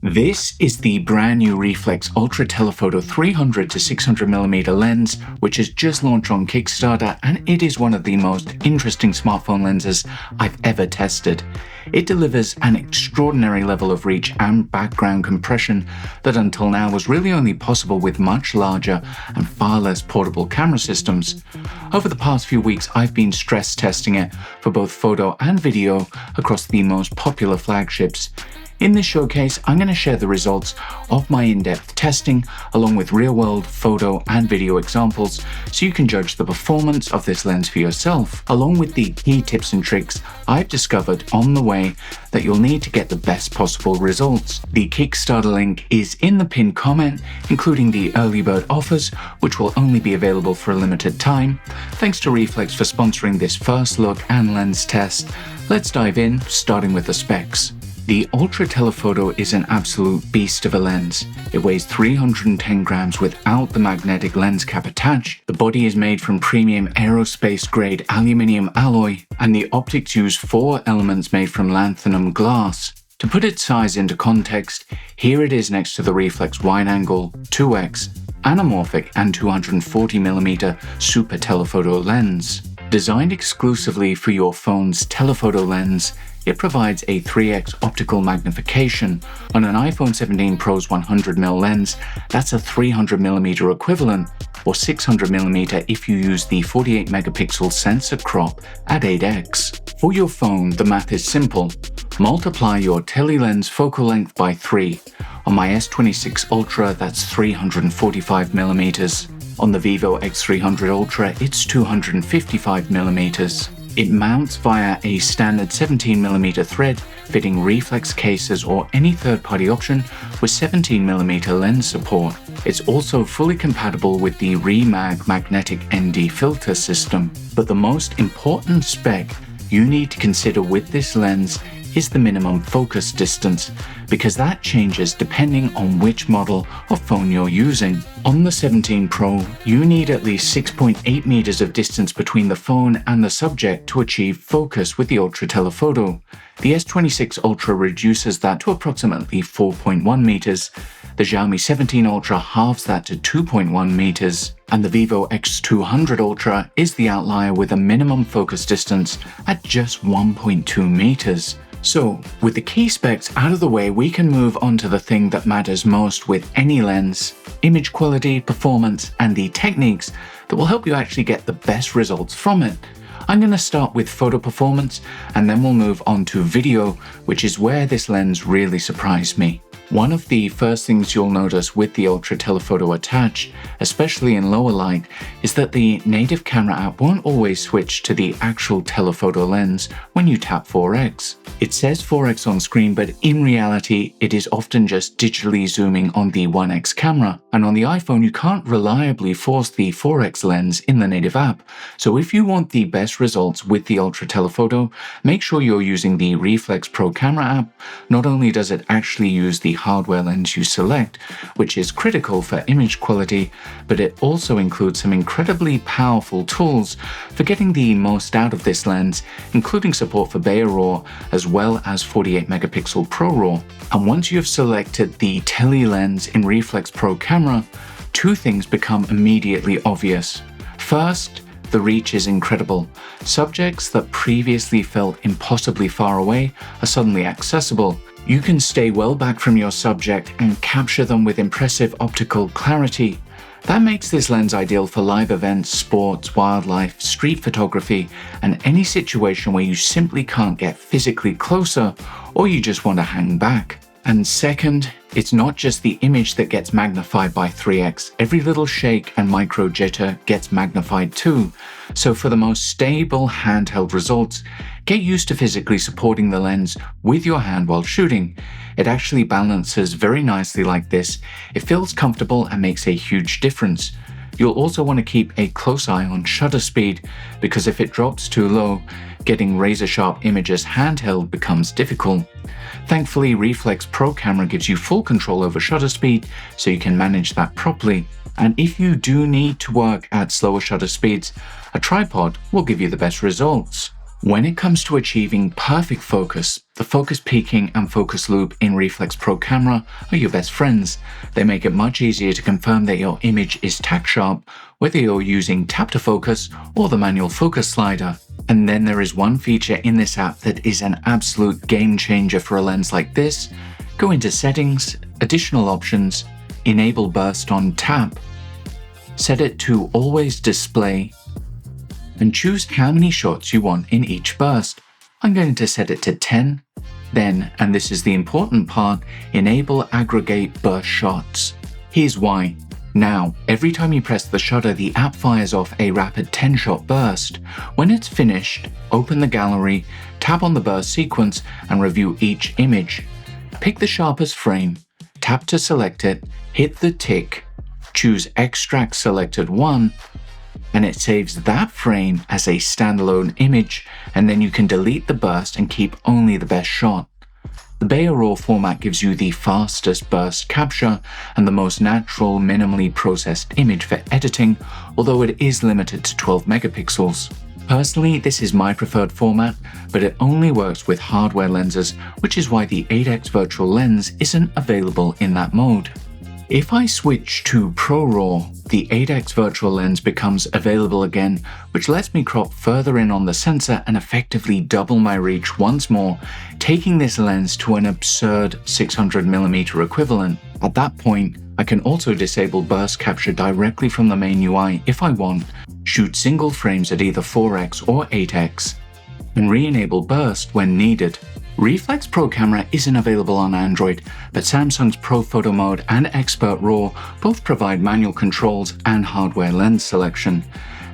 This is the brand new Reeflex Ultra Telephoto 300 to 600mm lens, which has just launched on Kickstarter, and it is one of the most interesting smartphone lenses I've ever tested. It delivers an extraordinary level of reach and background compression that until now was really only possible with much larger and far less portable camera systems. Over the past few weeks, I've been stress testing it for both photo and video across the most popular flagships. In this showcase, I'm going to share the results of my in-depth testing along with real-world photo and video examples so you can judge the performance of this lens for yourself, along with the key tips and tricks I've discovered on the way that you'll need to get the best possible results. The Kickstarter link is in the pinned comment, including the early bird offers, which will only be available for a limited time. Thanks to Reeflex for sponsoring this first look and lens test. Let's dive in, starting with the specs. The Ultra Telephoto is an absolute beast of a lens. It weighs 310 grams without the magnetic lens cap attached. The body is made from premium aerospace-grade aluminium alloy, and the optics use 4 elements made from lanthanum glass. To put its size into context, here it is next to the Reeflex wide-angle 2x, anamorphic and 240mm super telephoto lens. Designed exclusively for your phone's telephoto lens, it provides a 3x optical magnification. On an iPhone 17 Pro's 100mm lens, that's a 300mm equivalent, or 600mm if you use the 48 megapixel sensor crop at 8x. For your phone, the math is simple. Multiply your tele-lens focal length by 3. On my S26 Ultra, that's 345mm. On the Vivo X200 Ultra, it's 255mm. It mounts via a standard 17mm thread, fitting reflex cases or any third-party option with 17mm lens support. It's also fully compatible with the ReeMag magnetic ND filter system. But the most important spec you need to consider with this lens is the minimum focus distance, because that changes depending on which model of phone you're using. On the 17 Pro, you need at least 6.8 meters of distance between the phone and the subject to achieve focus with the Ultra Telephoto. The S26 Ultra reduces that to approximately 4.1 meters. The Xiaomi 17 Ultra halves that to 2.1 meters. And the Vivo X200 Ultra is the outlier with a minimum focus distance at just 1.2 meters. So, with the key specs out of the way, we can move on to the thing that matters most with any lens: image quality, performance, and the techniques that will help you actually get the best results from it. I'm going to start with photo performance, and then we'll move on to video, which is where this lens really surprised me. One of the first things you'll notice with the Ultra Telephoto attached, especially in lower light, is that the native camera app won't always switch to the actual telephoto lens when you tap 4x. It says 4x on screen, but in reality, it is often just digitally zooming on the 1x camera. And on the iPhone, you can't reliably force the 4x lens in the native app. So if you want the best results with the Ultra Telephoto, make sure you're using the Reeflex Pro camera app. Not only does it actually use the hardware lens you select, which is critical for image quality, but it also includes some incredibly powerful tools for getting the most out of this lens, including support for Beta RAW as well as 48 megapixel Pro RAW. And once you've selected the tele lens in Reeflex Pro camera, two things become immediately obvious. First, the reach is incredible. Subjects that previously felt impossibly far away are suddenly accessible. You can stay well back from your subject and capture them with impressive optical clarity. That makes this lens ideal for live events, sports, wildlife, street photography, and any situation where you simply can't get physically closer or you just want to hang back. And second, it's not just the image that gets magnified by 3x. Every little shake and micro jitter gets magnified too. So for the most stable handheld results, get used to physically supporting the lens with your hand while shooting. It actually balances very nicely like this. It feels comfortable and makes a huge difference. You'll also want to keep a close eye on shutter speed, because if it drops too low, getting razor-sharp images handheld becomes difficult. Thankfully, Reeflex Pro camera gives you full control over shutter speed, so you can manage that properly. And if you do need to work at slower shutter speeds, a tripod will give you the best results. When it comes to achieving perfect focus, the focus peaking and focus loop in Reflex Pro camera are your best friends. They make it much easier to confirm that your image is tack sharp, whether you're using tap to focus or the manual focus slider. And then there is one feature in this app that is an absolute game changer for a lens like this. Go into Settings, Additional Options, Enable Burst on Tap, set it to Always Display, and choose how many shots you want in each burst. I'm going to set it to 10. Then, and this is the important part, enable aggregate burst shots. Here's why. Now, every time you press the shutter, the app fires off a rapid 10-shot burst. When it's finished, open the gallery, tap on the burst sequence, and review each image. Pick the sharpest frame, tap to select it, hit the tick, choose Extract Selected One, and it saves that frame as a standalone image, and then you can delete the burst and keep only the best shot. The Bayer RAW format gives you the fastest burst capture and the most natural, minimally processed image for editing, although it is limited to 12 megapixels. Personally, this is my preferred format, but it only works with hardware lenses, which is why the 8x virtual lens isn't available in that mode. If I switch to Pro RAW, the 8x virtual lens becomes available again, which lets me crop further in on the sensor and effectively double my reach once more, taking this lens to an absurd 600mm equivalent. At that point, I can also disable burst capture directly from the main UI if I want, shoot single frames at either 4x or 8x, and re-enable burst when needed. Reflex Pro camera isn't available on Android, but Samsung's Pro Photo Mode and Expert RAW both provide manual controls and hardware lens selection.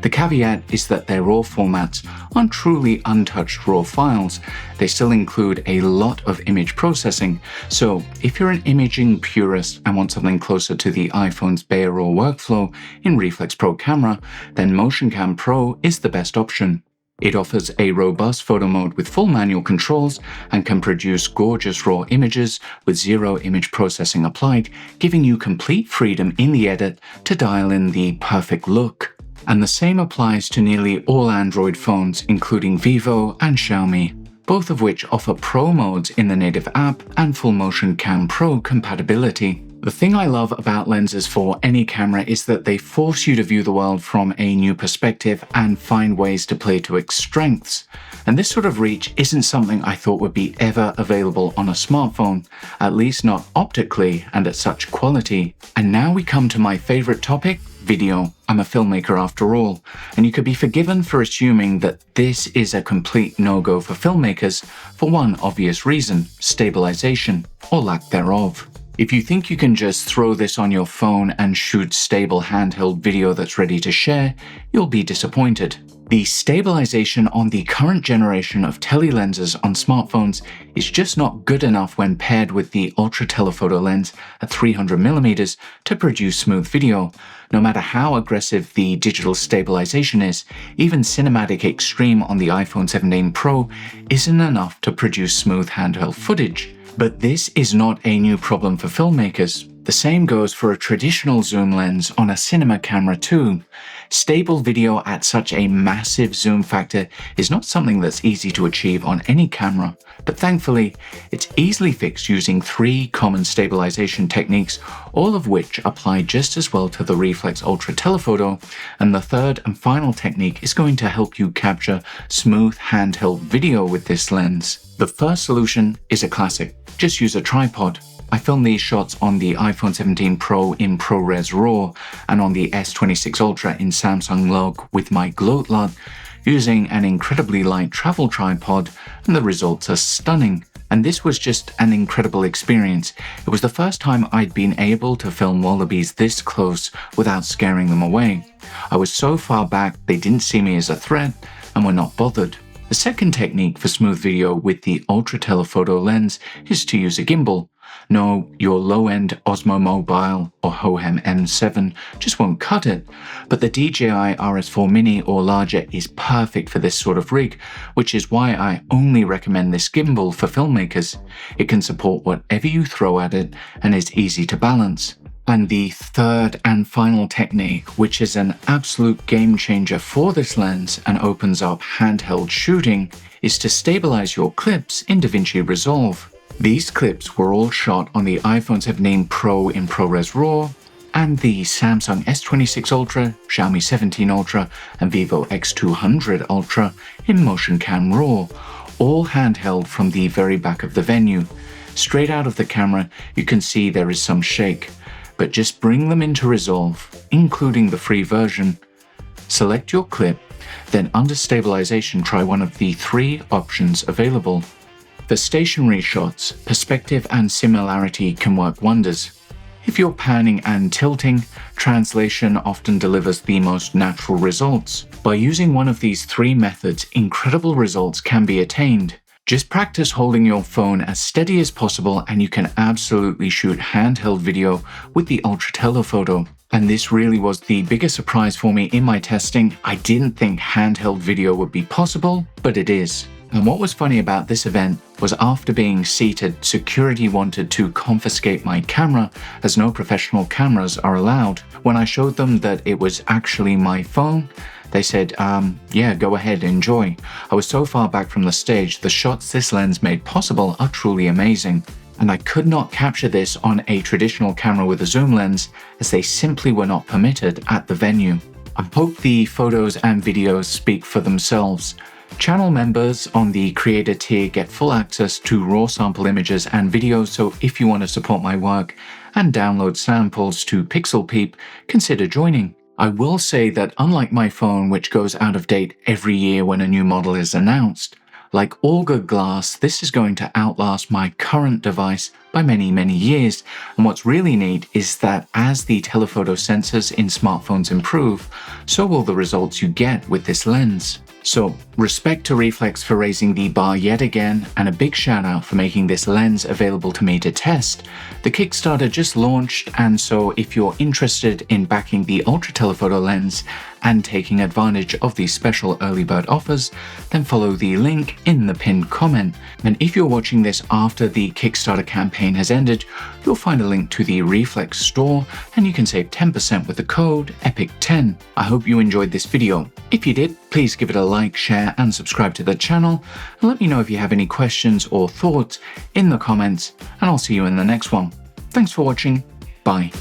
The caveat is that their RAW formats aren't truly untouched RAW files. They still include a lot of image processing, so if you're an imaging purist and want something closer to the iPhone's Bayer RAW workflow in Reflex Pro camera, then MotionCam Pro is the best option. It offers a robust photo mode with full manual controls and can produce gorgeous raw images with zero image processing applied, giving you complete freedom in the edit to dial in the perfect look. And the same applies to nearly all Android phones, including Vivo and Xiaomi, both of which offer Pro modes in the native app and full MotionCam Pro compatibility. The thing I love about lenses for any camera is that they force you to view the world from a new perspective and find ways to play to its strengths. And this sort of reach isn't something I thought would be ever available on a smartphone, at least not optically and at such quality. And now we come to my favorite topic, video. I'm a filmmaker after all, and you could be forgiven for assuming that this is a complete no-go for filmmakers for one obvious reason: stabilization, or lack thereof. If you think you can just throw this on your phone and shoot stable handheld video that's ready to share, you'll be disappointed. The stabilization on the current generation of tele lenses on smartphones is just not good enough when paired with the Ultra Telephoto lens at 300mm to produce smooth video. No matter how aggressive the digital stabilization is, even Cinematic Extreme on the iPhone 17 Pro isn't enough to produce smooth handheld footage. But this is not a new problem for filmmakers. The same goes for a traditional zoom lens on a cinema camera too. Stable video at such a massive zoom factor is not something that's easy to achieve on any camera, but thankfully, it's easily fixed using 3 common stabilization techniques, all of which apply just as well to the Reflex Ultra Telephoto, and the third and final technique is going to help you capture smooth handheld video with this lens. The first solution is a classic. Just use a tripod. I filmed these shots on the iPhone 17 Pro in ProRes RAW and on the S26 Ultra in Samsung Log with my gloat LUT using an incredibly light travel tripod, and the results are stunning. And this was just an incredible experience. It was the first time I'd been able to film wallabies this close without scaring them away. I was so far back they didn't see me as a threat and were not bothered. The second technique for smooth video with the Ultra Telephoto lens is to use a gimbal. No, your low-end Osmo Mobile or Hohem M7 just won't cut it, but the DJI RS4 Mini or larger is perfect for this sort of rig, which is why I only recommend this gimbal for filmmakers. It can support whatever you throw at it and is easy to balance. And the third and final technique, which is an absolute game changer for this lens and opens up handheld shooting, is to stabilize your clips in DaVinci Resolve. These clips were all shot on the iPhone 17 Pro in ProRes RAW, and the Samsung S26 Ultra, Xiaomi 17 Ultra, and Vivo X200 Ultra in Motion Cam RAW, all handheld from the very back of the venue. Straight out of the camera, you can see there is some shake, but just bring them into Resolve, including the free version. Select your clip, then under stabilization try one of the 3 options available. For stationary shots, perspective and similarity can work wonders. If you're panning and tilting, translation often delivers the most natural results. By using one of these 3 methods, incredible results can be attained. Just practice holding your phone as steady as possible and you can absolutely shoot handheld video with the Ultra Telephoto. And this really was the biggest surprise for me in my testing. I didn't think handheld video would be possible, but it is. And what was funny about this event was after being seated, security wanted to confiscate my camera as no professional cameras are allowed. When I showed them that it was actually my phone, they said, yeah, go ahead, enjoy. I was so far back from the stage, the shots this lens made possible are truly amazing. And I could not capture this on a traditional camera with a zoom lens as they simply were not permitted at the venue. I hope the photos and videos speak for themselves. Channel members on the creator tier get full access to raw sample images and videos, so if you want to support my work and download samples to Pixel Peep, consider joining. I will say that unlike my phone, which goes out of date every year when a new model is announced, like all good glass, this is going to outlast my current device by many, many years. And what's really neat is that as the telephoto sensors in smartphones improve, so will the results you get with this lens. So, respect to Reeflex for raising the bar yet again, and a big shout out for making this lens available to me to test. The Kickstarter just launched, and so if you're interested in backing the Ultra Telephoto lens and taking advantage of these special early bird offers, then follow the link in the pinned comment. And if you're watching this after the Kickstarter campaign has ended, you'll find a link to the Reeflex store, and you can save 10% with the code EPIC10. I hope you enjoyed this video. If you did, please give it a like, share, and subscribe to the channel, and let me know if you have any questions or thoughts in the comments, and I'll see you in the next one. Thanks for watching. Bye.